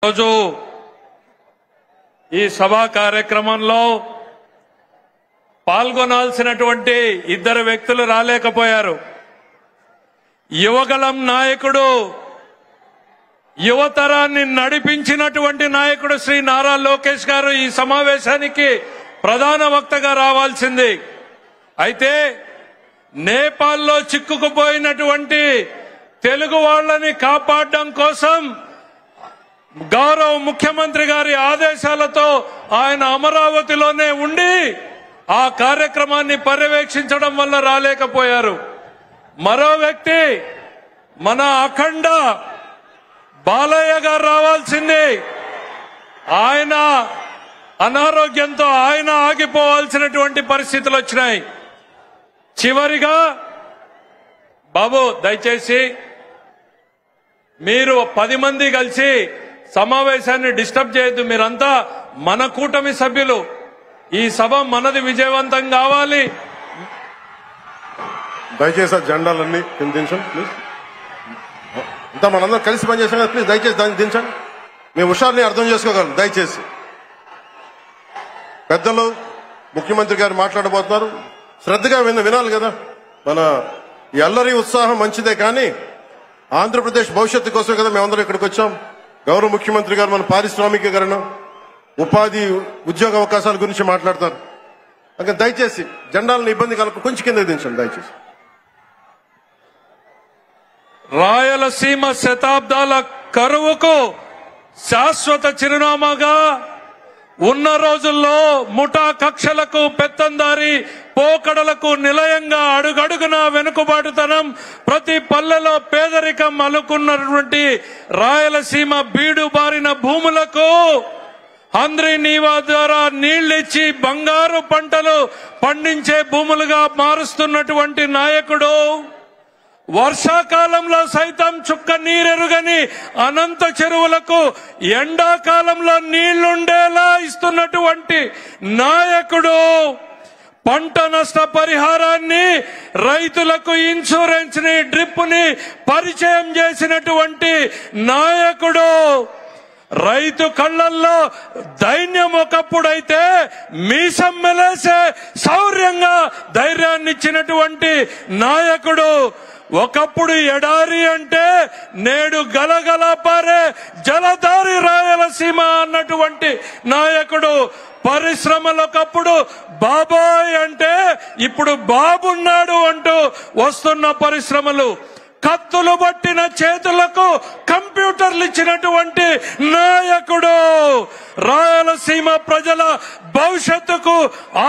రోజు ఈ సభా కార్యక్రమంలో పాల్గొనాల్సినటువంటి ఇద్దరు వ్యక్తులు రాలేకపోయారు. యువగళం నాయకుడు, యువతరాన్ని నడిపించినటువంటి నాయకుడు శ్రీ నారా లోకేష్ గారు ఈ సమావేశానికి ప్రధాన వక్తగా రావాల్సింది. అయితే నేపాల్లో చిక్కుకుపోయినటువంటి తెలుగు వాళ్ళని కాపాడడం కోసం గౌరవ ముఖ్యమంత్రి గారి ఆదేశాలతో ఆయన అమరావతిలోనే ఉండి ఆ కార్యక్రమాన్ని పర్యవేక్షించడం వల్ల రాలేకపోయారు. మరో వ్యక్తి మన అఖండ బాలయ్య గారు రావాల్సింది. ఆయన అనారోగ్యంతో ఆయన ఆగిపోవాల్సినటువంటి పరిస్థితులు వచ్చినాయి. చివరిగా బాబు దయచేసి మీరు 10 మంది కలిసి సమావేశాన్ని డిస్టర్బ్ చేయొద్దు. మీరంతా మన కూటమి సభ్యులు. ఈ సభ మనది, విజయవంతం కావాలి. దయచేసి జెండాలన్నీ దించండి ప్లీజ్. అంతా మనందరం కలిసి పనిచేసాం కదా, ప్లీజ్ దయచేసి దాన్ని దించండి. మీ హుషారుని అర్థం చేసుకోగలరు. దయచేసి పెద్దలు ముఖ్యమంత్రి గారు మాట్లాడబోతున్నారు, శ్రద్ధగా వినాలి కదా. మన ఈ అల్లరి ఉత్సాహం మంచిదే, కానీ ఆంధ్రప్రదేశ్ భవిష్యత్తు కోసం కదా మేమందరం ఇక్కడికి వచ్చాం. గౌరవ ముఖ్యమంత్రి గారు మన పారిశ్రామికీకరణ, ఉపాధి, ఉద్యోగ అవకాశాల గురించి మాట్లాడతారు. ఇంకా దయచేసి జెండాలను ఇబ్బంది కలగ కొంచెం కింద దించండి దయచేసి. రాయలసీమ శతాబ్దాల కరువుకు శాశ్వత చిరునామాగా ఉన్న రోజుల్లో ముఠా కక్షలకు, పెత్తందారి పోకడలకు నిలయంగా అడుగడుగున వెనుకబాటుతనం, ప్రతి పల్లెలో పేదరికం అలుకున్నటువంటి రాయలసీమ బీడు బారిన భూములకు హంద్రీ నీవా ద్వారా నీళ్లిచ్చి బంగారు పంటలు పండించే భూములుగా మారుస్తున్నటువంటి నాయకుడు, వర్షాకాలంలో సైతం చుక్క నీరెరుగని అనంత చెరువులకు ఎండాకాలంలో నీళ్లుండేలా ఇస్తున్నటువంటి నాయకుడు, పంట నష్ట పరిహారాన్ని, రైతులకు ఇన్సూరెన్స్ ని, డ్రిప్ ని పరిచయం చేసినటువంటి నాయకుడు, రైతు కళ్ళల్లో దైన్యం ఒకప్పుడైతే మీసం మెలేసే శౌర్యంగా ధైర్యాన్ని ఇచ్చినటువంటి నాయకుడు, ఒకప్పుడు ఎడారి అంటే నేడు గలగల పారే జలధారి రాయలసీమ అన్నటువంటి నాయకుడు, పరిశ్రమలు ఒకప్పుడు బాబాయ్ అంటే ఇప్పుడు బాబున్నాడు అంటూ వస్తున్న పరిశ్రమలు, కత్తులు పట్టిన చేతులకు కంప్యూటర్లు ఇచ్చినటువంటి నాయకుడు, రాయలసీమ ప్రజల భవిష్యత్తుకు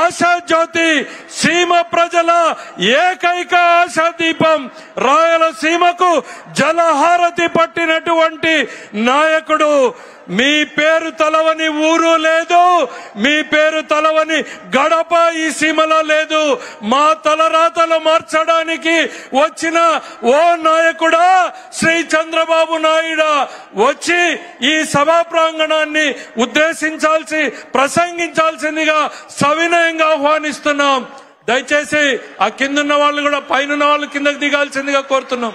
ఆశాజ్యోతి, సీమ ప్రజల ఏకైక ఆశాదీపం, రాయలసీమకు జలహారతి పట్టినటువంటి నాయకుడు. మీ పేరు తలవని ఊరు లేదు, మీ పేరు తలవని గడప ఈ సీమలో లేదు. మా తలరాతలు మార్చడానికి వచ్చిన ఓ నాయకుడా, శ్రీ చంద్రబాబు నాయుడు వచ్చి ఈ సభా ప్రాంగణాన్ని ఉద్దేశించాల్సి, ప్రసంగించాల్సిందిగా సవినయంగా ఆహ్వానిస్తున్నాం. దయచేసి ఆ కిందున్న వాళ్ళు కూడా పైన వాళ్ళు కిందకి దిగాల్సిందిగా కోరుతున్నాం.